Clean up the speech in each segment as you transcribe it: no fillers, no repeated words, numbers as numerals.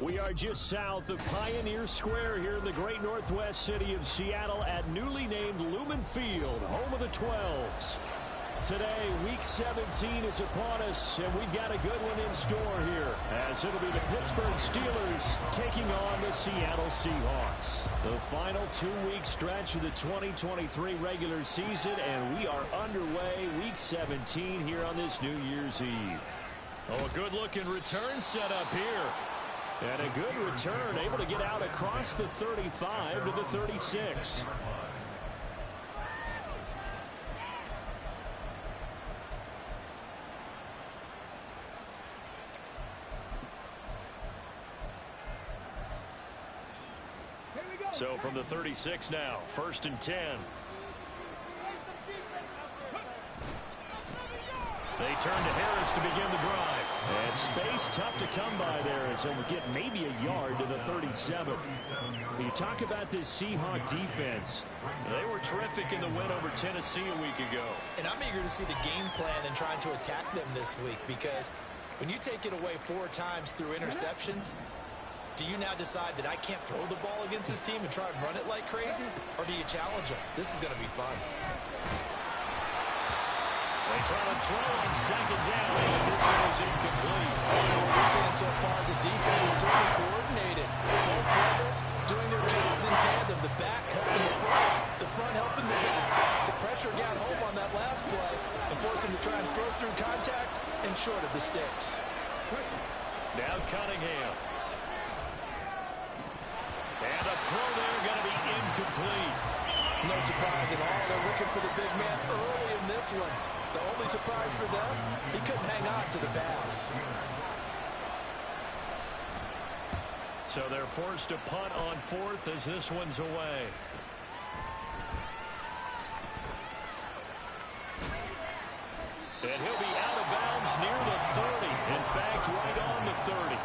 We are just south of Pioneer Square here in the great northwest city of Seattle at newly named Lumen Field, home of the 12s. Today, Week 17 is upon us, and we've got a good one in store here, as it'll be the Pittsburgh Steelers taking on the Seattle Seahawks. The final 2-week stretch of the 2023 regular season, and we are underway Week 17 here on this New Year's Eve. Oh, a good-looking return set up here. And a good return, able to get out across the 35 to the 36. So from the 36 now, 1st and 10. They turn to Harris to begin the drive. And space tough to come by there as they'll get maybe a yard to the 37. You talk about this Seahawk defense. They were terrific in the win over Tennessee a week ago. And I'm eager to see the game plan and trying to attack them this week, because when you take it away 4 times through interceptions, do you now decide that I can't throw the ball against this team and try and run it like crazy? Or do you challenge them? This is going to be fun. They try to throw on 2nd down, but this one is incomplete. What we're seeing so far is the defense is certainly coordinated. Both levels doing their jobs in tandem. The back helping the front helping the back. The pressure got home on that last play and forced him to try and throw through contact and short of the sticks. Now Cunningham. And a throw there going to be incomplete. No surprise at all. They're looking for the big man early in this one. The only surprise for them, he couldn't hang on to the pass. So they're forced to punt on 4th as this one's away. And he'll be out of bounds near the 30. In fact, right on the 30.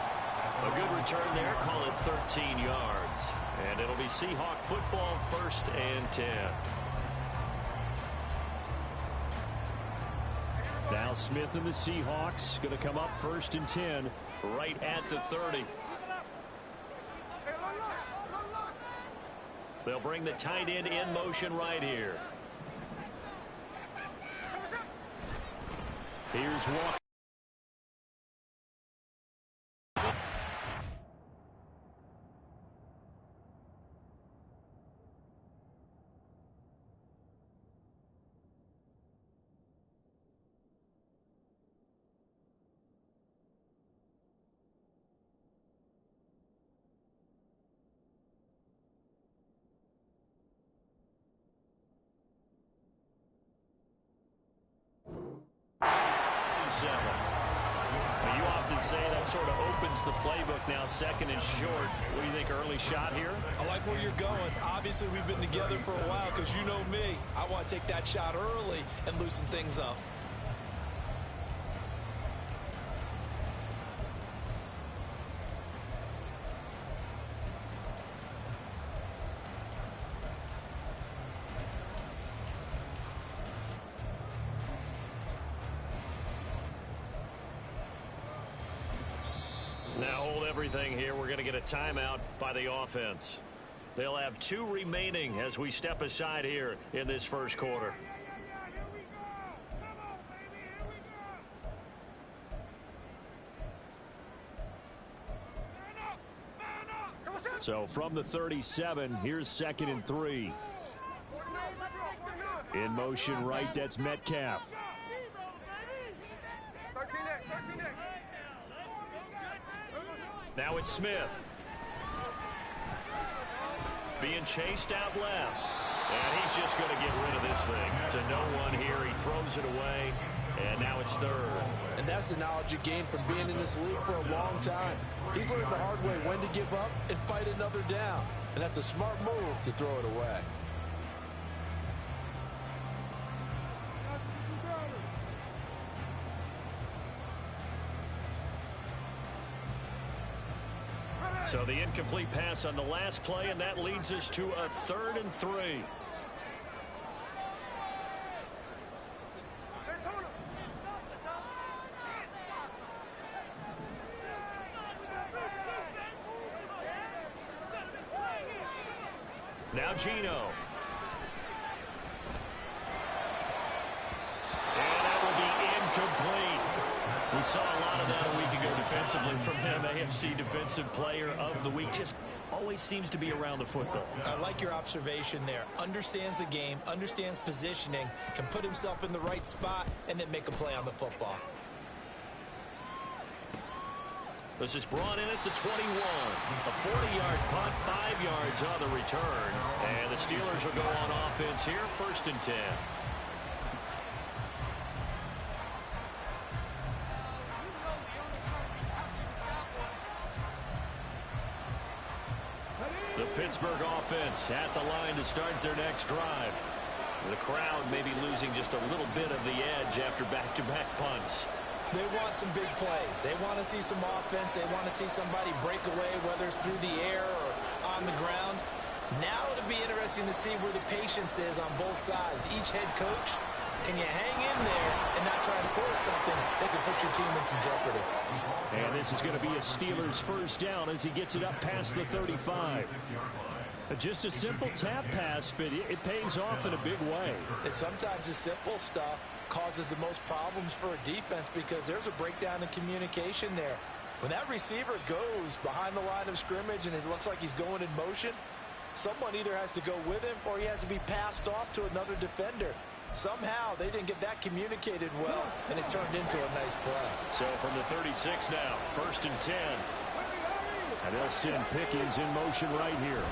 A good return there, call it 13 yards. And it'll be Seahawk football, 1st and 10. Now Smith and the Seahawks going to come up 1st and 10 right at the 30. They'll bring the tight end in motion right here. Here's Walker. You often say that sort of opens the playbook now, 2nd and short. What do you think, early shot here? I like where you're going. Obviously, we've been together for a while because you know me. I want to take that shot early and loosen things up. Now hold everything here. We're going to get a timeout by the offense. They'll have 2 remaining as we step aside here in this 1st quarter. So from the 37, here's 2nd and 3. In motion right, that's Metcalf. Now it's Smith. Being chased out left. And he's just going to get rid of this thing. To no one here. He throws it away. And now it's 3rd. And that's the knowledge you gain from being in this league for a long time. He's learned the hard way when to give up and fight another down. And that's a smart move to throw it away. So the incomplete pass on the last play, and that leads us to a 3rd and 3. Now Gino. And that will be incomplete. We saw a lot of that a week ago defensively from him. AFC Defensive Player of the Week. Just always seems to be around the football. I like your observation there. Understands the game, understands positioning, can put himself in the right spot, and then make a play on the football. This is brought in at the 21. A 40-yard punt, 5 yards on the return. And the Steelers will go on offense here, 1st and 10. The Pittsburgh offense at the line to start their next drive. The crowd may be losing just a little bit of the edge after back-to-back punts. They want some big plays. They want to see some offense. They want to see somebody break away, whether it's through the air or on the ground. Now it'll be interesting to see where the patience is on both sides. Each head coach, can you hang in there and not try to force something that could put your team in some jeopardy? And this is going to be a Steelers 1st down as he gets it up past the 35. Just a simple tap pass, but it pays off in a big way. And sometimes the simple stuff causes the most problems for a defense because there's a breakdown in communication there. When that receiver goes behind the line of scrimmage and it looks like he's going in motion, someone either has to go with him or he has to be passed off to another defender. Somehow they didn't get that communicated well, and it turned into a nice play. So from the 36 now, 1st and 10. And they'll send Pickens in motion right here.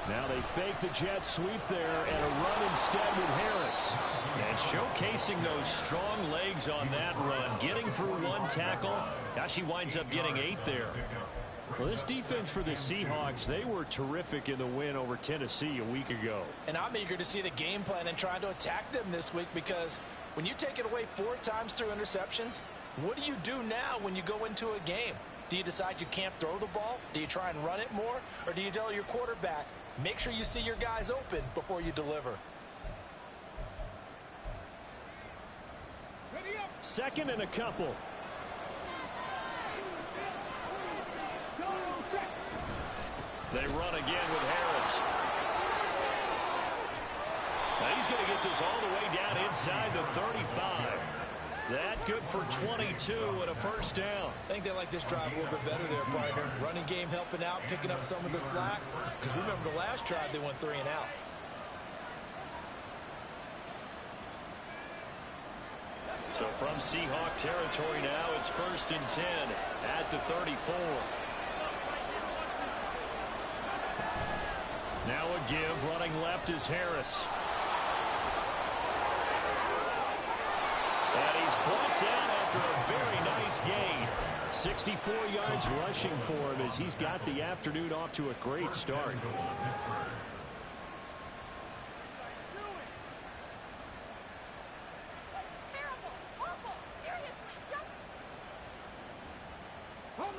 Now they fake the jet sweep there and a run instead with Harris. And showcasing those strong legs on that run, getting through one tackle. Gosh, he winds up getting 8 there. Well, this defense for the Seahawks, they were terrific in the win over Tennessee a week ago. And I'm eager to see the game plan and trying to attack them this week because when you take it away 4 times through interceptions, what do you do now when you go into a game? Do you decide you can't throw the ball? Do you try and run it more? Or do you tell your quarterback, make sure you see your guys open before you deliver? 2nd and a couple. They run again with Harris. Now he's going to get this all the way down inside the 35. That good for 22 and a 1st down. I think they like this drive a little bit better there, partner. Running game helping out, picking up some of the slack. Because remember the last drive, they went 3 and out. So from Seahawk territory now, it's 1st and 10 at the 34. Now a give, running left is Harris. And he's brought down after a very nice gain. 64 yards rushing for him as he's got the afternoon off to a great start.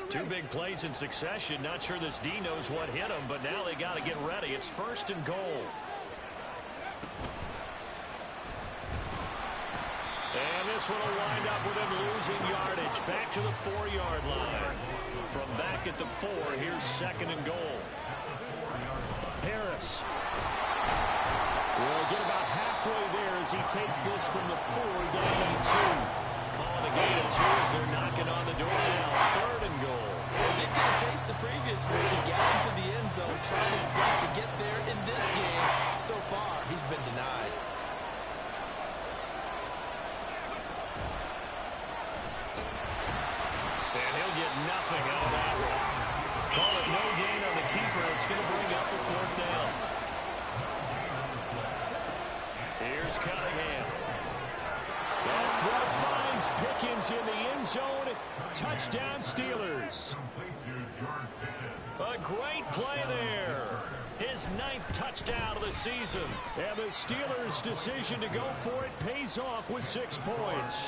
Two big plays in succession. Not sure this D knows what hit him, but now they got to get ready. It's 1st and goal. And this one will wind up with him losing yardage. Back to the 4-yard line. From back at the 4, here's 2nd and goal. Harris will get about halfway there as he takes this from the 4 down to the 2. Calling a gain of 2 as they're knocking on the door now. 3rd and goal. Well, did get a taste the previous week. He got into the end zone, trying his best to get there in this game. So far, he's been denied. And he'll get nothing out of that one. Call it no gain on the keeper. It's going to bring up the 4th down. Here's Cunningham. That throw finds Pickens in the end zone. Touchdown Steelers. A great play there. His 9th touchdown of the season. And the Steelers' decision to go for it pays off with 6 points.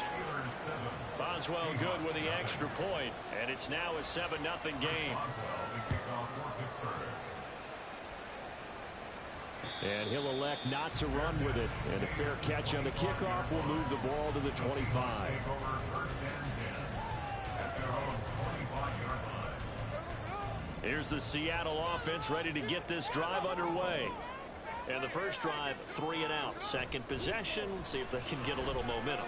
Boswell good with the extra point. And it's now a 7-0 game. And he'll elect not to run with it. And a fair catch on the kickoff will move the ball to the 25. Here's the Seattle offense ready to get this drive underway. And the first drive, 3 and out. Second possession, see if they can get a little momentum.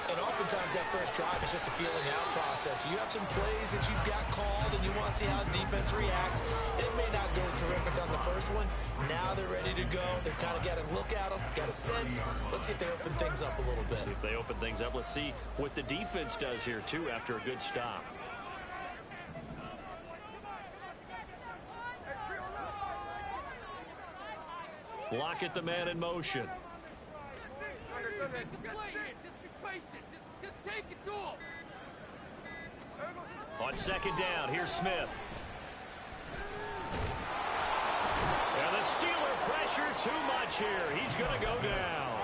And oftentimes that first drive is just a feeling out process. You have some plays that you've got called and you want to see how defense reacts. And it may not go terrific on the first one. Now they're ready to go. They've kind of got to look at them, got a sense. Let's see if they open things up a little bit. See if they open things up. Let's see what the defense does here, too, after a good stop. Lockett, the man in motion. Just take it to him. On second down, here's Smith. And the Steeler pressure too much here. He's going to go down.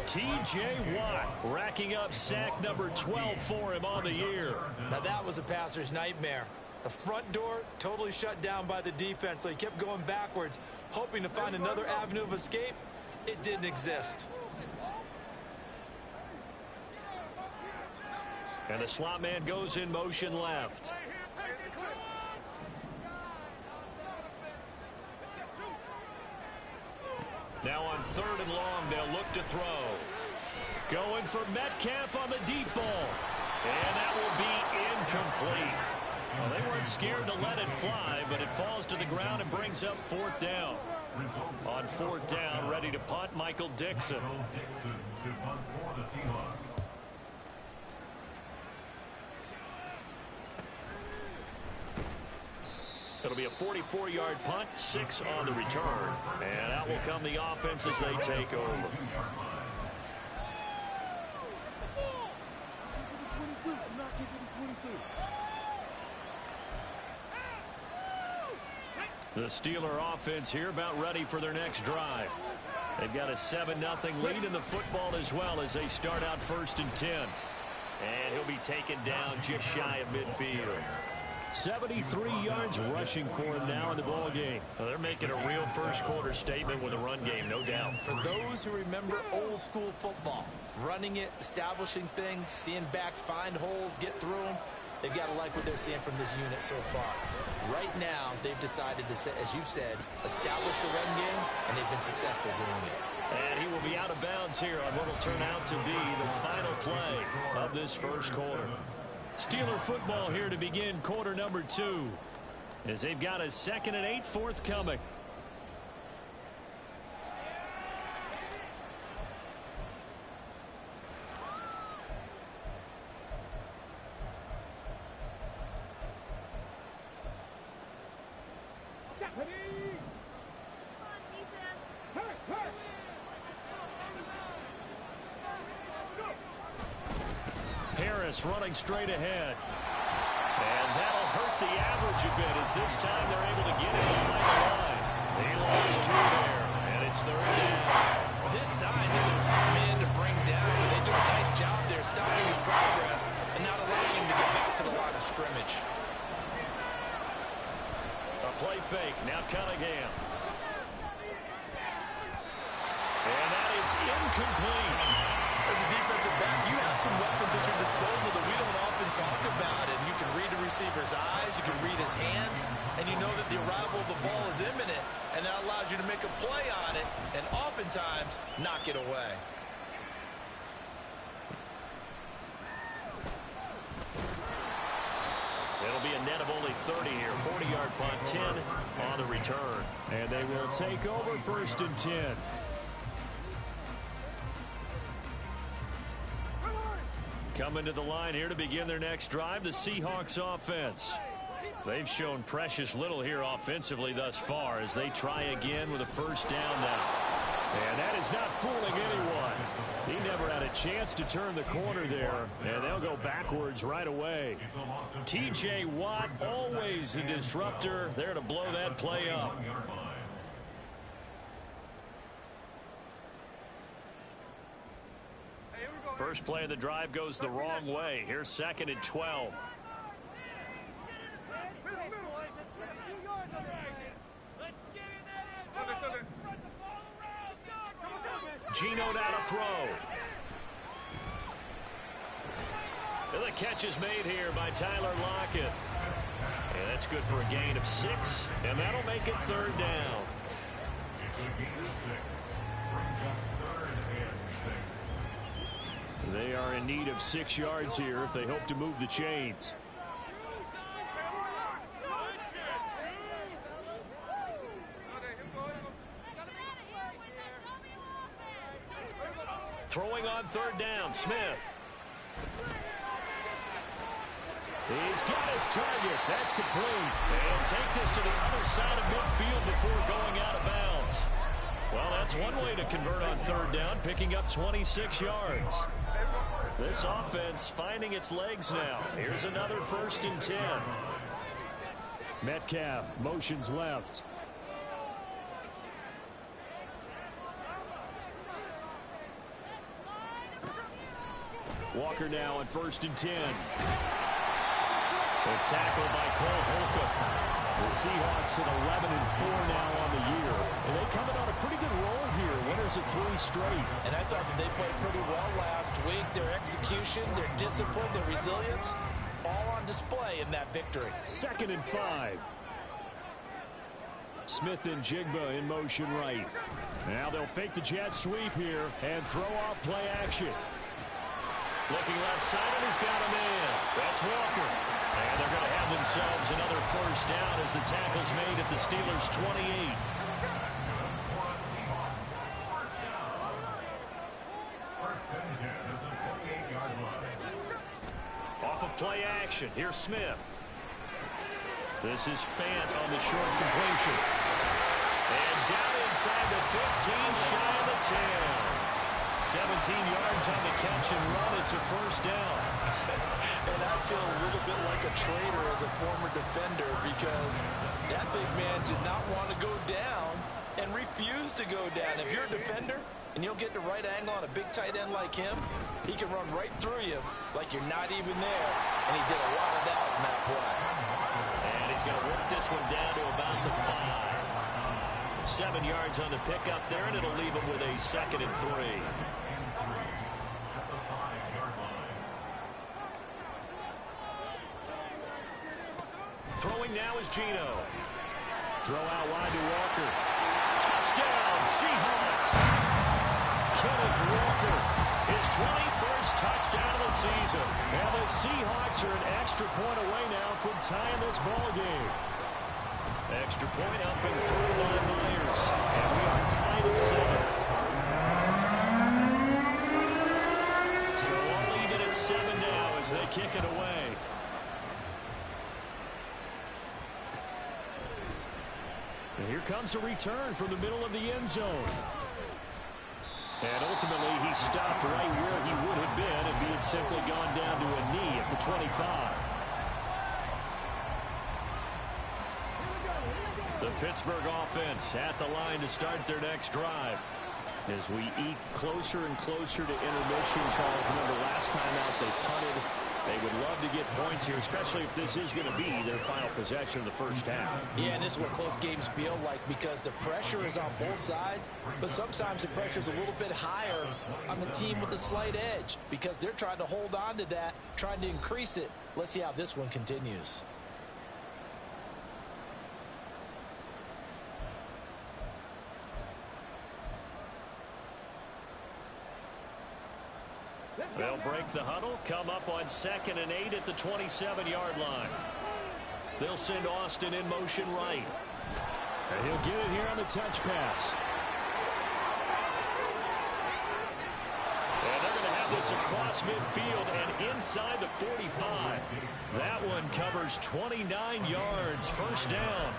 T.J. Watt racking up sack number 12 for him on the year. Now that was a passer's nightmare. The front door totally shut down by the defense, so he kept going backwards, hoping to find another avenue of escape. It didn't exist. And the slot man goes in motion left. Now on 3rd and long, they'll look to throw. Going for Metcalf on the deep ball. And that will be incomplete. Well, they weren't scared to let it fly, but it falls to the ground and brings up 4th down. On 4th down, ready to punt, Michael Dixon. It'll be a 44-yard punt, 6 on the return. And that will come the offense as they take over. The Steeler offense here about ready for their next drive. They've got a 7-0 lead in the football as well as they start out 1st and 10. And he'll be taken down just shy of midfield. 73 yards rushing for him now in the ball game. Well, they're making a real first quarter statement with a run game, no doubt. For those who remember old school football, running it, establishing things, seeing backs find holes, get through them, they've got to like what they're seeing from this unit so far. Right now, they've decided to, as you've said, establish the run game, and they've been successful doing it. And he will be out of bounds here on what will turn out to be the final play of this first quarter. Steeler football here to begin quarter number 2 as they've got a 2nd and 8 forthcoming. Running straight ahead. And that'll hurt the average a bit as this time they're able to get him behind the line. They lost 2 there, and it's 3rd down. This size is a tough man to bring down, but they do a nice job there stopping his progress and not allowing him to get back to the line of scrimmage. A play fake. Now Cunningham. And that is incomplete. As a defensive back, you have some weapons at your disposal that we don't often talk about. And you can read the receiver's eyes, you can read his hands, and you know that the arrival of the ball is imminent, and that allows you to make a play on it and oftentimes knock it away. It'll be a net of only 30 here. 40-yard punt, 10 on the return. And they will take over 1st and 10. Coming to the line here to begin their next drive, the Seahawks offense. They've shown precious little here offensively thus far as they try again with a 1st down now. And that is not fooling anyone. He never had a chance to turn the corner there, and they'll go backwards right away. T.J. Watt, always a disruptor, there to blow that play up. First play of the drive goes the wrong way. Here's 2nd and 12. Geno now to throw. And the catch is made here by Tyler Lockett. And that's good for a gain of 6, and that'll make it 3rd down. They are in need of 6 yards here if they hope to move the chains. Throwing on 3rd down, Smith. He's got his target. That's complete. And take this to the other side of midfield before going out of bounds. Well, that's one way to convert on 3rd down, picking up 26 yards. This offense finding its legs now. Here's another 1st and 10. Metcalf motions left. Walker now on 1st and 10. A tackle by Cole Holcomb. The Seahawks at 11-4 now on the year. And they come in on a pretty good roll here. Winners of 3 straight. And I thought that they played pretty well last week. Their execution, their discipline, their resilience, all on display in that victory. 2nd and 5. Smith and Jigba in motion right. Now they'll fake the jet sweep here and throw off play action. Looking left side, and he's got a man. That's Walker. And they're going to have themselves another 1st down as the tackle's made at the Steelers' 28. Off of play action, here's Smith. This is Fant on the short completion. And down inside the 15, shy of the 10. 17 yards on the catch and run. It's a 1st down. And I feel a little bit like a traitor as a former defender because that big man did not want to go down and refused to go down. If you're a defender and you'll get the right angle on a big tight end like him, he can run right through you like you're not even there. And he did a lot of that in that play. And he's going to work this one down to about the 5. 7 yards on the pickup there, and it'll leave him with a 2nd and 3. Throwing now is Geno. Throw out wide to Walker. Touchdown, Seahawks. Kenneth Walker, his 21st touchdown of the season. And the Seahawks are an extra point away now from tying this ball game. Extra point up and through by Myers. And we are tied at 7. So all even at 7 now as they kick it away. And here comes a return from the middle of the end zone. And ultimately, he stopped right where he would have been if he had simply gone down to a knee at the 25. The Pittsburgh offense at the line to start their next drive. As we eke closer and closer to intermission, Charles, remember last time out they punted. They would love to get points here, especially if this is going to be their final possession of the 1st half. Yeah, and this is what close games feel like because the pressure is on both sides, but sometimes the pressure is a little bit higher on the team with the slight edge because they're trying to hold on to that, trying to increase it. Let's see how this one continues. They'll break the huddle, come up on 2nd and 8 at the 27-yard line. They'll send Austin in motion right. And he'll get it here on the touch pass. And they're going to have this across midfield and inside the 45. That one covers 29 yards, 1st down.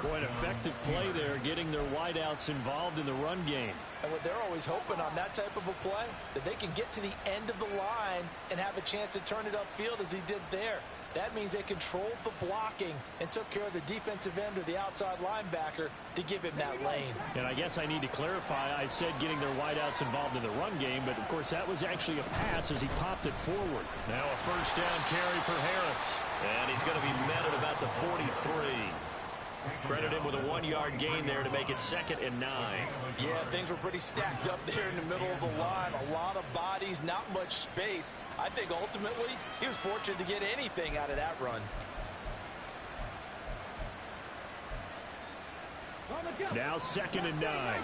Boy, an effective play there, getting their wideouts involved in the run game. And what they're always hoping on that type of a play, that they can get to the end of the line and have a chance to turn it upfield as he did there. That means they controlled the blocking and took care of the defensive end or the outside linebacker to give him that lane. And I guess I need to clarify, I said getting their wideouts involved in the run game, but of course that was actually a pass as he popped it forward. Now a 1st down carry for Harris. And he's going to be met at about the 43. Credit him with a 1-yard gain there to make it 2nd and 9. Yeah, things were pretty stacked up there in the middle of the line. A lot of bodies, not much space. I think ultimately he was fortunate to get anything out of that run. Now 2nd and 9.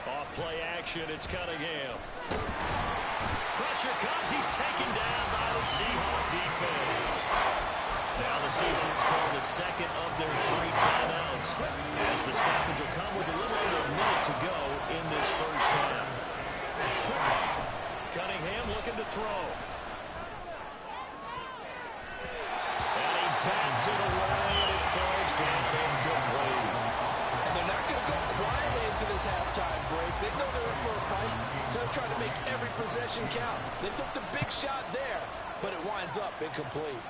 Off play action, it's Cunningham. Pressure comes, he's taken down by the Seahawks defense. Now the Seahawks call the second of their 3 timeouts, as the stoppage will come with a little under a minute to go in this first half. Cunningham looking to throw. And he bats it away, and it falls down incomplete. And they're not going to go quietly into this halftime break. They know they're in for a fight, so they're trying to make every possession count. They took the big shot there, but it winds up incomplete.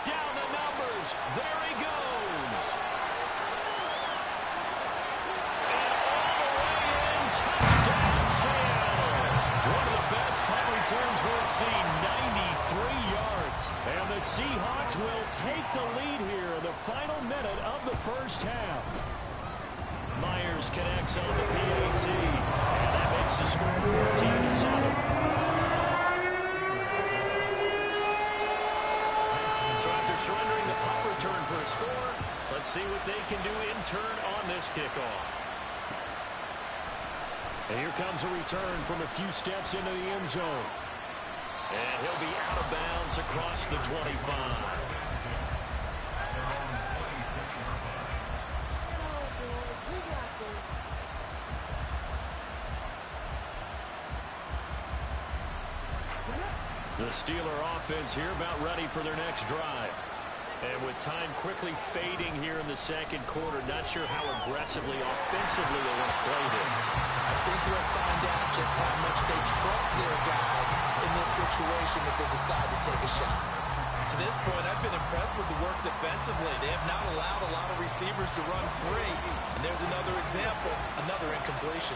Down the numbers. There he goes. And all the way in. Touchdown, Seattle. One of the best punt returns we'll see, 93 yards. And the Seahawks will take the lead here in the final minute of the first half. Myers connects on the PAT. And that makes the score 14-7. So after surrendering the punt return for a score, let's see what they can do in turn on this kickoff. And here comes a return from a few steps into the end zone. And he'll be out of bounds across the 25. The Steeler offense here about ready for their next drive. And with time quickly fading here in the second quarter, not sure how aggressively, offensively they want to play this. I think we'll find out just how much they trust their guys in this situation if they decide to take a shot. To this point, I've been impressed with the work defensively. They have not allowed a lot of receivers to run free. And there's another example, another incompletion.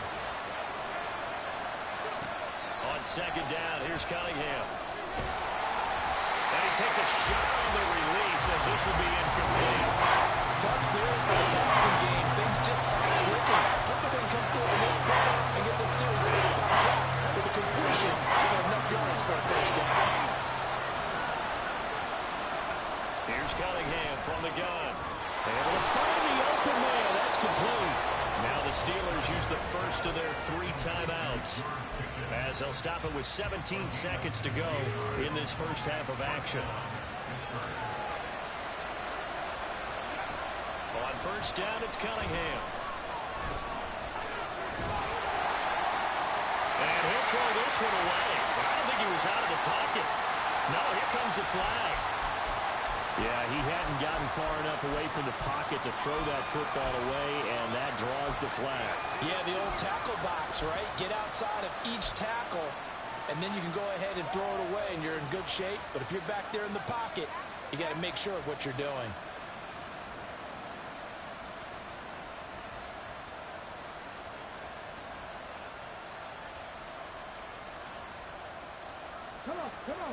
On second down, here's Cunningham. And he takes a shot on the release as this will be incomplete. Tough series for the passing game. Things just aren't clicking. Hope they can come through on this play and get this series back on track with a completion for enough yards for a first down. Here's Cunningham from the gun. Able to find the open man. That's complete. Now the Steelers use the first of their 3 timeouts, as they'll stop it with 17 seconds to go in this first half of action. On first down, it's Cunningham. And he'll throw this one away. I don't think he was out of the pocket. No, here comes the flag. Yeah, he hadn't gotten far enough away from the pocket to throw that football away, and that draws the flag. Yeah, the old tackle box, right? Get outside of each tackle, and then you can go ahead and throw it away, and you're in good shape. But if you're back there in the pocket, you got to make sure of what you're doing.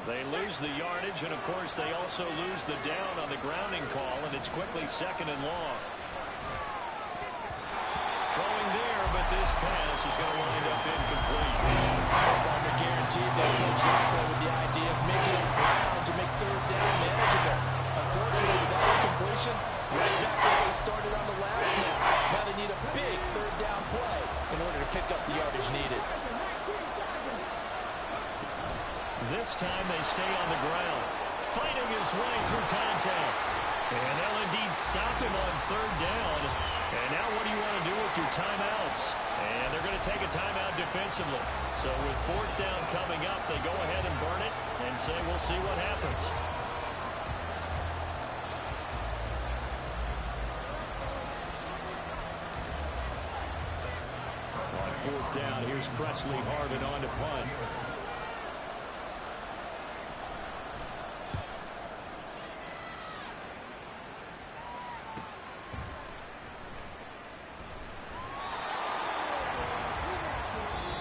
They lose the yardage, and of course they also lose the down on the grounding call, and it's quickly 2nd and long. Throwing there, but this pass is going to wind up incomplete. Partner guaranteed they approach this play with the idea of making it ground to make 3rd down manageable. Unfortunately, with that incompletion, right back where they started on the last snap. Now they need a big 3rd down play in order to pick up the yardage needed. This time they stay on the ground, fighting his way through contact. And they'll indeed stop him on 3rd down. And now what do you want to do with your timeouts? And they're going to take a timeout defensively. So with 4th down coming up, they go ahead and burn it and say we'll see what happens. On 4th down, here's Presley Harvin on to punt.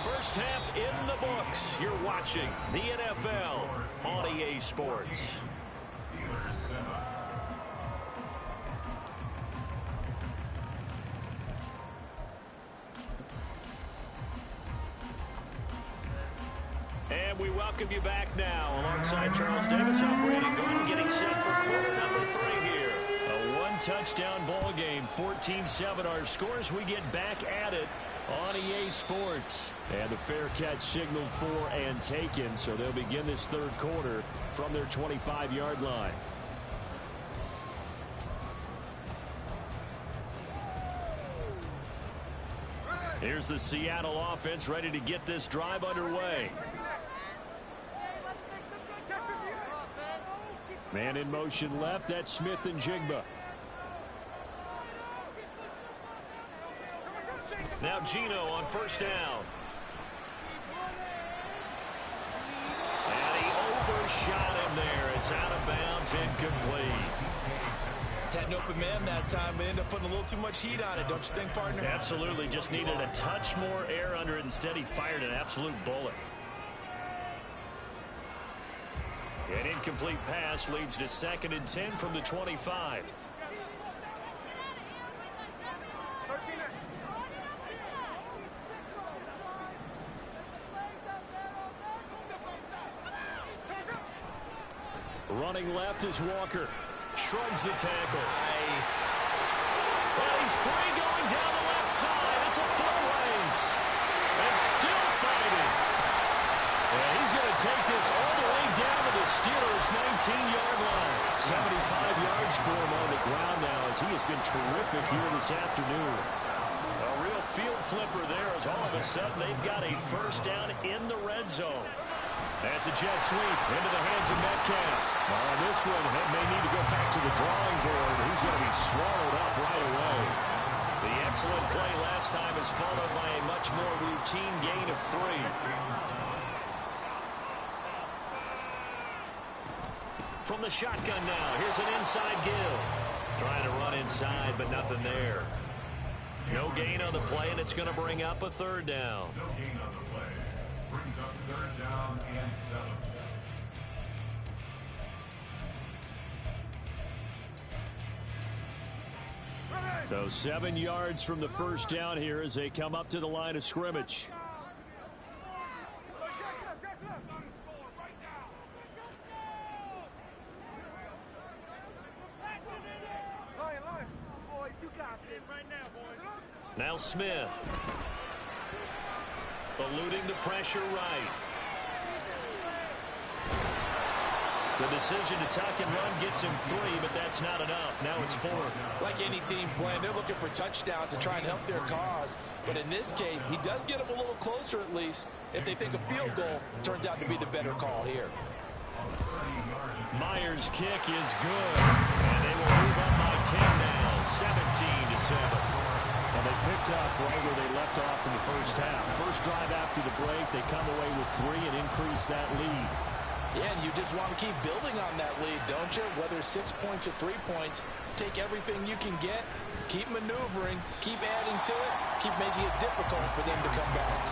First half in the books. You're watching the NFL on EA Sports. And we welcome you back now. Alongside Charles Davis, I'm Brady Gunn, getting set for quarter number 3 here. A one-touchdown ball game, 14-7 our scores. We get back at it on EA Sports. And the fair catch signaled for and taken, so they'll begin this third quarter from their 25-yard line. Here's the Seattle offense ready to get this drive underway. Man in motion left, that's Smith and Jigba. Now Gino on first down. And he overshot him there. It's out of bounds, incomplete. Had an open man that time, but ended up putting a little too much heat on it, don't you think, partner? Absolutely, just needed a touch more air under it. Instead, he fired an absolute bullet. An incomplete pass leads to 2nd and 10 from the 25. Running left is Walker. Shrugs the tackle. Nice. Well, he's free going down the left side. It's a full race. And still fighting. And he's going to take this all the way down to the Steelers' 19-yard line. 75 yards for him on the ground now as he has been terrific here this afternoon. A real field flipper there as all of a sudden they've got a first down in the red zone. That's a jet sweep into the hands of Metcalf. On this one, he may need to go back to the drawing board. He's going to be swallowed up right away. The excellent play last time is followed by a much more routine gain of 3. From the shotgun now, here's an inside Gill. Trying to run inside, but nothing there. No gain on the play, and it's going to bring up a 3rd down. No gain on the play. Brings up 3rd down and 7. So 7 yards from the first down here as they come up to the line of scrimmage. Now Smith. Eluding the pressure right. The decision to tuck and run gets him 3, but that's not enough. Now it's 4th. Like any team playing, they're looking for touchdowns to try and help their cause. But in this case, he does get them a little closer at least. If they think a field goal turns out to be the better call here. Myers' kick is good. And they will move up by 10 now, 17-7. And they picked up right where they left off in the first half. First drive after the break, they come away with 3 and increase that lead. Yeah, and you just want to keep building on that lead, don't you? Whether it's 6 points or 3 points, take everything you can get, keep maneuvering, keep adding to it, keep making it difficult for them to come back.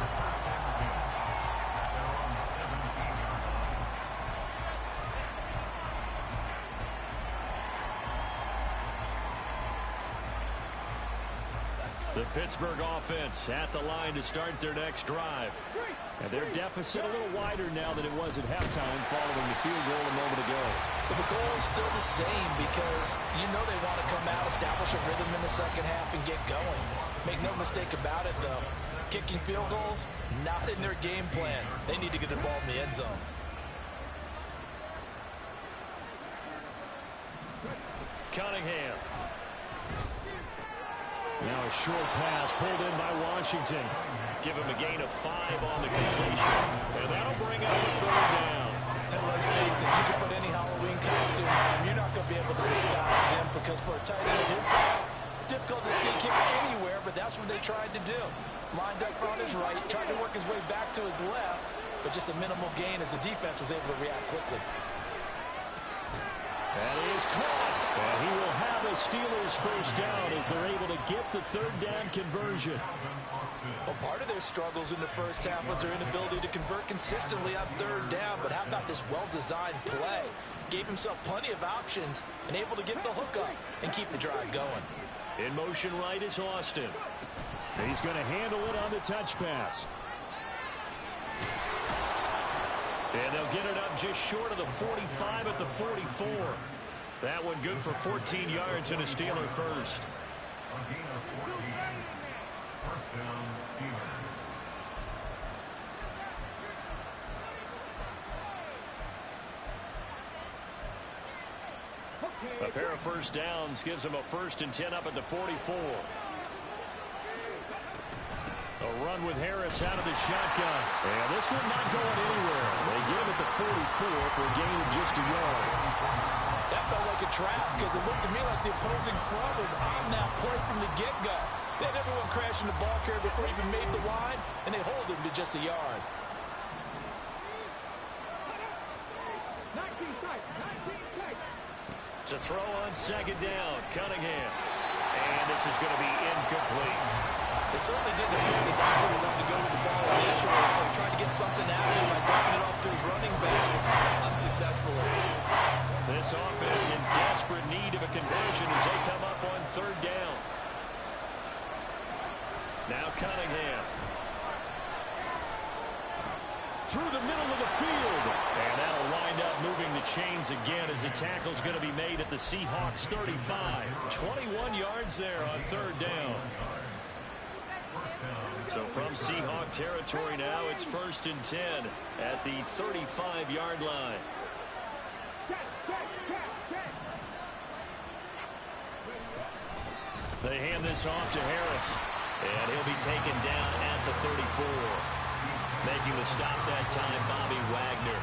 The Pittsburgh offense at the line to start their next drive. And their deficit a little wider now than it was at halftime following the field goal a moment ago. But the goal is still the same because you know they want to come out, establish a rhythm in the second half, and get going. Make no mistake about it, though. Kicking field goals, not in their game plan. They need to get the ball in the end zone. Cunningham. Now a short pass pulled in by Washington. Give him a gain of 5 on the completion. And that'll bring up a 3rd down. And let's face it, you can put any Halloween costume on him. You're not going to be able to disguise him because for a tight end of his size, difficult to sneak him anywhere, but that's what they tried to do. Lined up on his right, tried to work his way back to his left, but just a minimal gain as the defense was able to react quickly. That is caught. And he will have a Steelers first down as they're able to get the 3rd down conversion. Well, part of their struggles in the first half was their inability to convert consistently on 3rd down, but how about this well-designed play? Gave himself plenty of options and able to get the hook up and keep the drive going. In motion right is Austin. He's going to handle it on the touch pass. And they'll get it up just short of the 45 at the 44. That one good for 14 yards and a Steeler first. A gain of 14. First down, Steelers. A pair of first downs gives them a 1st and 10 up at the 44. A run with Harris out of the shotgun. And this one not going anywhere. They give it the 44 for a gain of just a yard. That felt like a trap because it looked to me like the opposing front was on that play from the get-go. They had everyone crashing the ball carrier before he even made the line, and they hold him to just a yard. To throw on 2nd down, Cunningham. And this is going to be incomplete. It certainly didn't appear that that's where he wanted to go with the ball initially, so he tried to get something out of it by dumping it off to his running back unsuccessfully. This offense in desperate need of a conversion as they come up on 3rd down. Now Cunningham. Through the middle of the field. And that'll wind up moving the chains again as the tackle's going to be made at the Seahawks 35. 21 yards there on 3rd down. So from Seahawk territory now, it's 1st and 10 at the 35-yard line. They hand this off to Harris. And he'll be taken down at the 34. Making the stop that time, Bobby Wagner.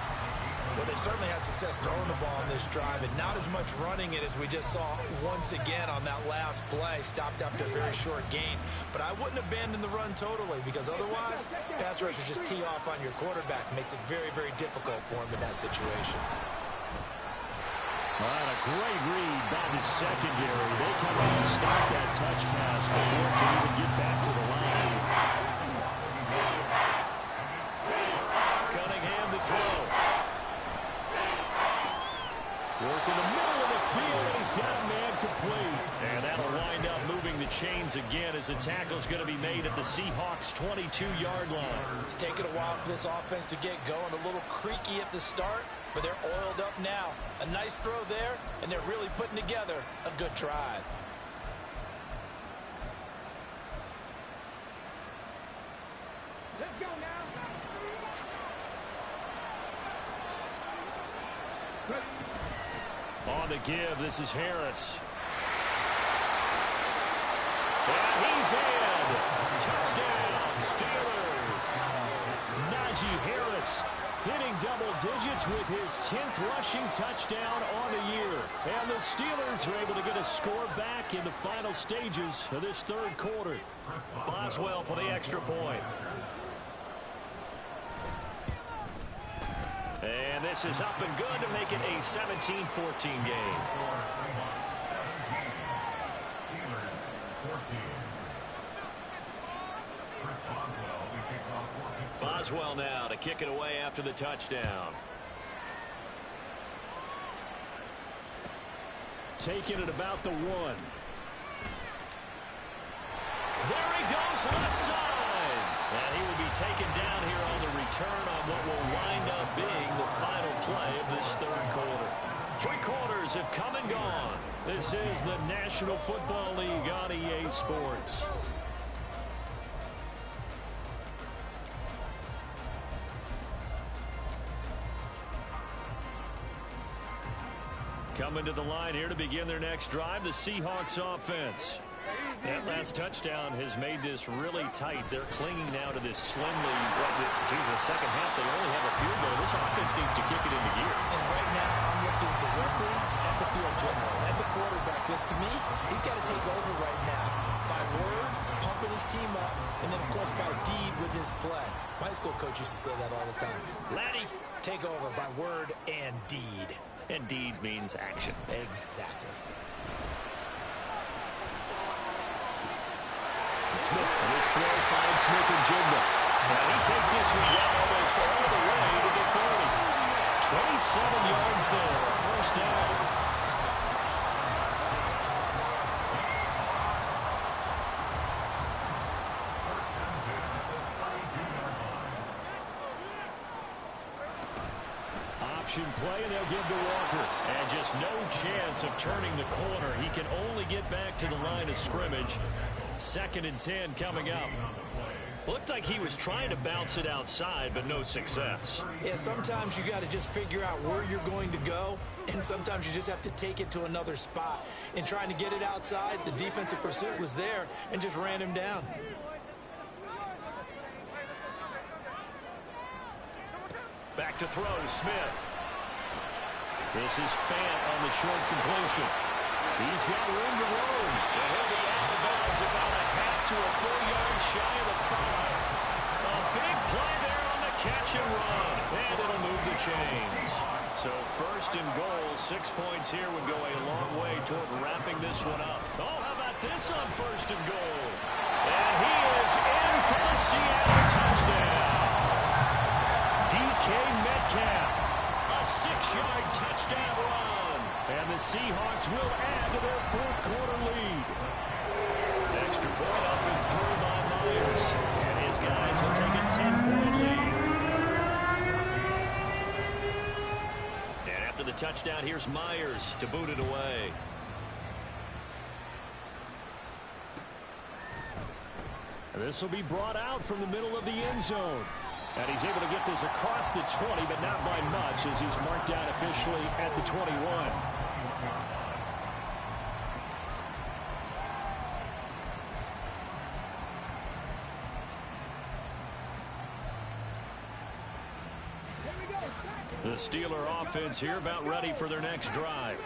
Well, they certainly had success throwing the ball on this drive, and not as much running it as we just saw once again on that last play. Stopped after a very short gain. But I wouldn't abandon the run totally, because otherwise, pass rushers just tee off on your quarterback. Makes it very, very difficult for him in that situation. All right, a great read by the secondary. They come up to stop that touch pass before it can even get back to the line. Cunningham to throw. Work in the middle of the field, and he's got a man complete. And that'll wind up moving the chains again as the tackle's going to be made at the Seahawks' 22-yard line. It's taken a while for this offense to get going. A little creaky at the start, but they're oiled up now. A nice throw there, and they're really putting together a good drive. Let's go now. On the give, this is Harris. And he's in. Touchdown, Steelers. Najee Harris hitting double digits with his 10th rushing touchdown on the year. And the Steelers are able to get a score back in the final stages of this 3rd quarter. Boswell for the extra point. And this is up and good to make it a 17-14 game. Boswell now to kick it away after the touchdown. Taking it about the 1. There he goes, left side. And he will be taken down here on the return on what will wind up being the final play of this 3rd quarter. 3 quarters have come and gone. This is the National Football League on EA Sports. Coming to the line here to begin their next drive, the Seahawks offense. That last touchdown has made this really tight. They're clinging now to this slimly, the second half, they only have a field goal. This offense needs to kick it into gear. And right now, I'm looking directly at the field general, at the quarterback. Because to me, he's got to take over right now by word, pumping his team up, and then, of course, by deed with his play. My high school coach used to say that all the time. Laddie, take over by word and deed. And deed means action. Exactly. Smith, this throw finds Smith and Jigba. And he takes this one down almost all the way to the 30. 27 yards there, 1st down. option play, and they'll give to Walker. And just no chance of turning the corner. He can only get back to the line of scrimmage. 2nd and 10 coming up. Looked like he was trying to bounce it outside, but no success. Yeah, sometimes you got to just figure out where you're going to go, and sometimes you just have to take it to another spot. In trying to get it outside, the defensive pursuit was there and just ran him down. Back to throw, Smith. This is Fant on the short completion. He's got room to roam. And he'll be out of bounds about a half to a full yard shy of the 5. A big play there on the catch and run. And it'll move the chains. So 1st and goal, 6 points here would go a long way toward wrapping this one up. Oh, how about this on 1st and goal? And he is in for the Seattle touchdown. DK Metcalf, a 6-yard touchdown run. And the Seahawks will add to their 4th quarter lead. Extra point up and through by Myers. And his guys will take a 10-point lead. And after the touchdown, here's Myers to boot it away. This will be brought out from the middle of the end zone. And he's able to get this across the 20, but not by much, as he's marked down officially at the 21. The Steeler offense here about ready for their next drive.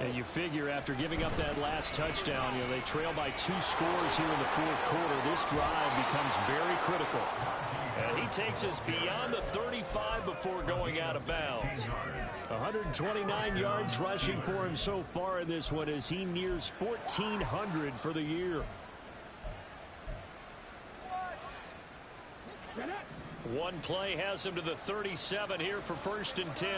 And you figure after giving up that last touchdown, they trail by 2 scores here in the 4th quarter. This drive becomes very critical. And he takes us beyond the 35 before going out of bounds. 129 yards rushing for him so far in this one as he nears 1,400 for the year. One play has him to the 37 here for 1st and 10.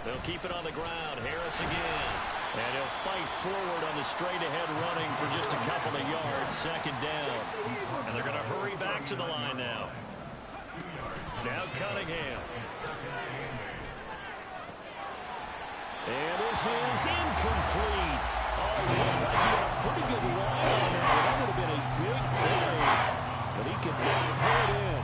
They'll keep it on the ground. Harris again. And he'll fight forward on the straight-ahead running for just a couple of yards. 2nd down. And they're going to hurry back to the line now. Now Cunningham. And this is incomplete. Oh, he looked like he had a pretty good line on that. That would have been a big play. But he could not pull it in.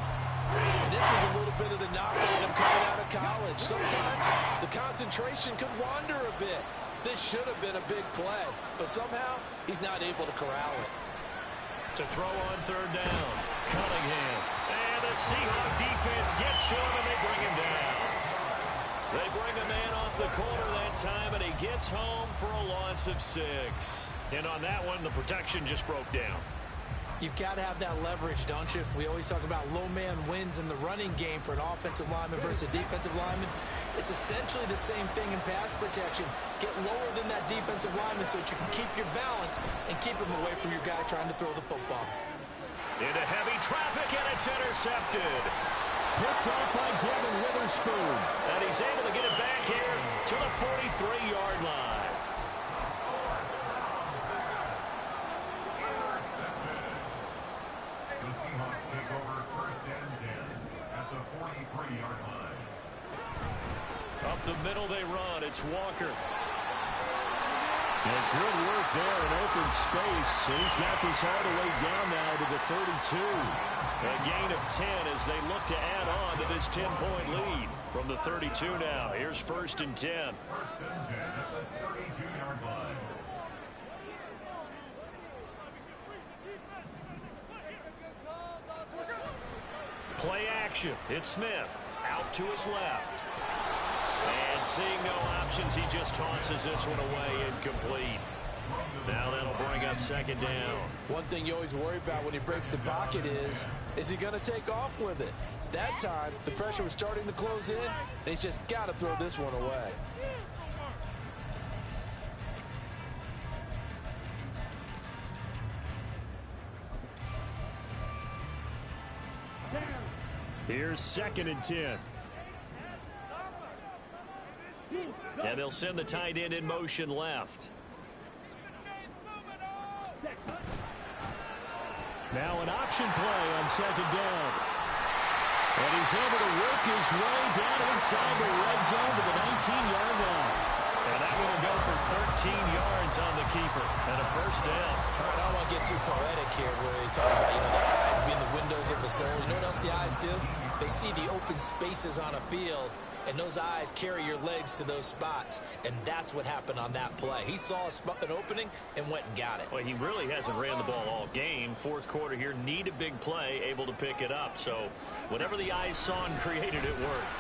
And this was a little bit of the knock on him coming out of college. Sometimes the concentration could wander a bit. This should have been a big play, but somehow he's not able to corral it. To throw on 3rd down, Cunningham. And the Seahawks defense gets to him, and they bring him down. They bring a man off the corner that time, and he gets home for a loss of 6. And on that one, the protection just broke down. You've got to have that leverage, don't you? We always talk about low man wins in the running game for an offensive lineman versus a defensive lineman. It's essentially the same thing in pass protection. Get lower than that defensive lineman so that you can keep your balance and keep him away from your guy trying to throw the football. Into heavy traffic, and it's intercepted. Picked off by Devin Witherspoon. And he's able to get it back here to the 43-yard line. The Seahawks take over 1st and 10 at the 43-yard line. Up the middle they run. It's Walker. And good work there in open space. He's got this all the way down now to the 32. A gain of 10 as they look to add on to this 10-point lead. From the 32 now, here's 1st and 10. 1st and 10 at the 32-yard line. Play action. It's Smith. Out to his left. And seeing no options, he just tosses this one away incomplete. Now that'll bring up 2nd down. One thing you always worry about when he breaks the pocket is he going to take off with it? That time, the pressure was starting to close in, and he's just got to throw this one away. Here's 2nd and 10. And they'll send the tight end in motion left. Now an option play on 2nd down. And he's able to work his way down inside the red zone to the 19-yard line. And that one will go for 13 yards on the keeper and a first down. All right, I don't want to get too poetic here where they talk about, the eyes being the windows of the soul. You know what else the eyes do? They see the open spaces on a field, and those eyes carry your legs to those spots. And that's what happened on that play. He saw an opening and went and got it. Well, he really hasn't ran the ball all game. Fourth quarter here, need a big play, able to pick it up. So whatever the eyes saw and created, it worked.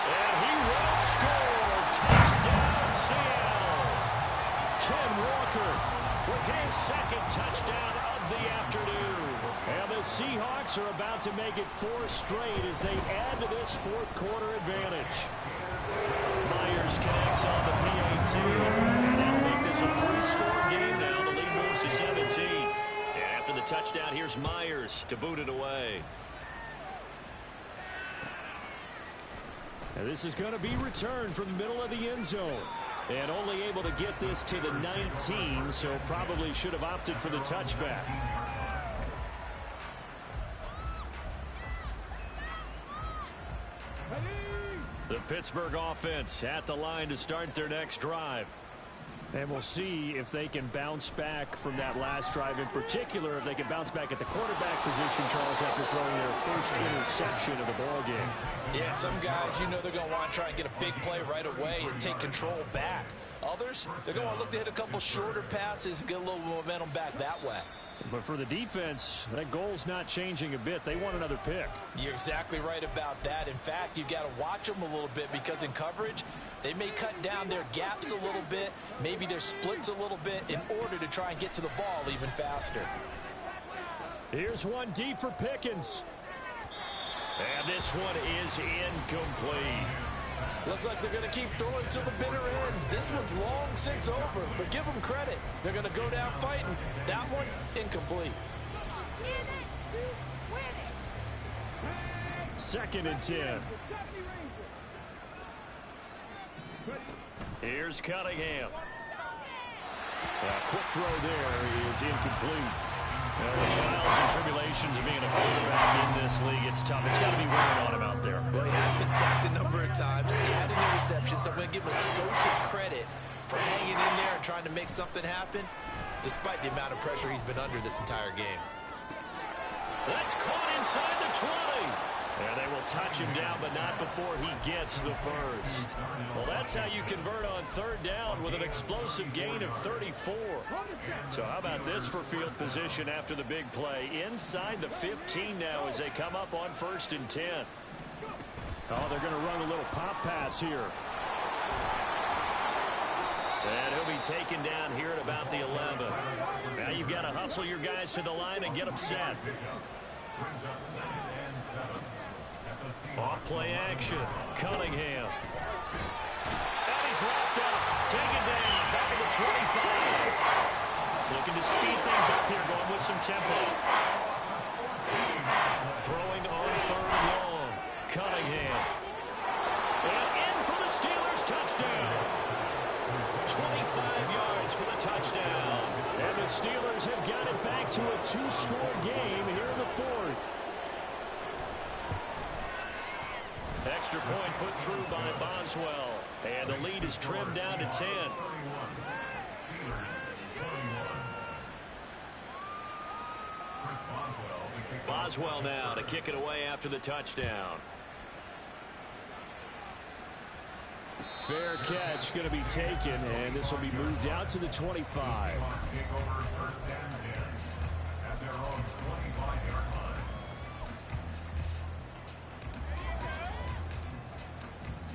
And he will score. Touchdown, Seattle. Ken Walker with his second touchdown of the afternoon. And the Seahawks are about to make it 4 straight as they add to this fourth quarter advantage. Myers connects on the PAT. And that'll make this a 3-score game now. The lead moves to 17. And after the touchdown, here's Myers to boot it away. And this is going to be returned from the middle of the end zone. And only able to get this to the 19, so probably should have opted for the touchback. The Pittsburgh offense at the line to start their next drive. And we'll see if they can bounce back from that last drive, in particular if they can bounce back at the quarterback position, Charles, after throwing their first interception of the ball game. Yeah, some guys, they're going to want to try and get a big play right away and take control back. Others, they're going to want to look to hit a couple shorter passes, get a little momentum back that way. But for the defense, that goal's not changing a bit. They want another pick. You're exactly right about that. In fact, you've got to watch them a little bit because in coverage, they may cut down their gaps a little bit, maybe their splits a little bit in order to try and get to the ball even faster. Here's one deep for Pickens. And this one is incomplete. Looks like they're going to keep throwing to the bitter end. This one's long since over, but give them credit. They're going to go down fighting. That one, incomplete. 2nd and 10. Here's Cunningham. A quick throw there is incomplete. The trials and tribulations of being a quarterback in this league, it's tough. It's got to be wearing on him out there. Well, he has been sacked a number of times. He had an interception, so I'm going to give him a skosh of credit for hanging in there and trying to make something happen, despite the amount of pressure he's been under this entire game. That's caught inside the 20. And they will touch him down, but not before he gets the first. Well, that's how you convert on 3rd down with an explosive gain of 34. So how about this for field position after the big play? Inside the 15 now as they come up on 1st and 10. Oh, they're going to run a little pop pass here. And he'll be taken down here at about the 11. Now you've got to hustle your guys to the line and get them set. Off play action. Cunningham. And he's wrapped up. Taken down. Back at the 25. Looking to speed things up here. Going with some tempo. Throwing on 3rd and long. Cunningham. And in for the Steelers. Touchdown. 25 yards for the touchdown. And the Steelers have got it back to a 2-score game here in the 4th. Extra point put through by Boswell. And the lead is trimmed down to 10. Boswell now to kick it away after the touchdown. Fair catch going to be taken, and this will be moved out to the 25.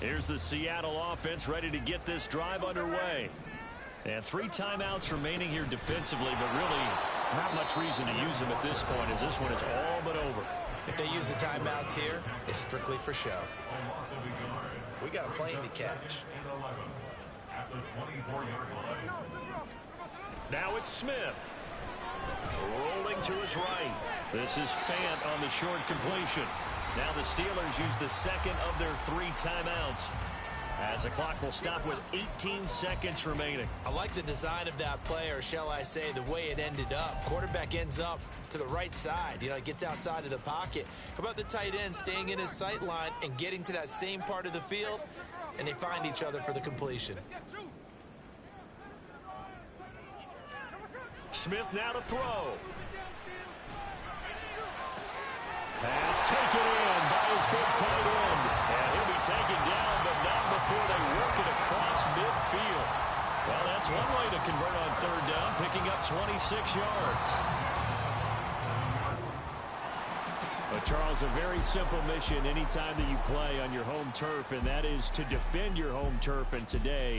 Here's the Seattle offense ready to get this drive underway. And 3 timeouts remaining here defensively, but really not much reason to use them at this point as this one is all but over. If they use the timeouts here, it's strictly for show. We got a plane to catch. Now it's Smith. Rolling to his right. This is Fant on the short completion. Now the Steelers use the second of their 3 timeouts. As the clock will stop with 18 seconds remaining. I like the design of that play, or shall I say the way it ended up. Quarterback ends up to the right side. You know, he gets outside of the pocket. How about the tight end staying in his sight line and getting to that same part of the field, and they find each other for the completion. Smith now to throw. Pass taken in by his big tight end. And he'll be taken down, but not before they work it across midfield. Well, that's one way to convert on third down, picking up 26 yards. But, Charles, a very simple mission anytime that you play on your home turf, and that is to defend your home turf. And today,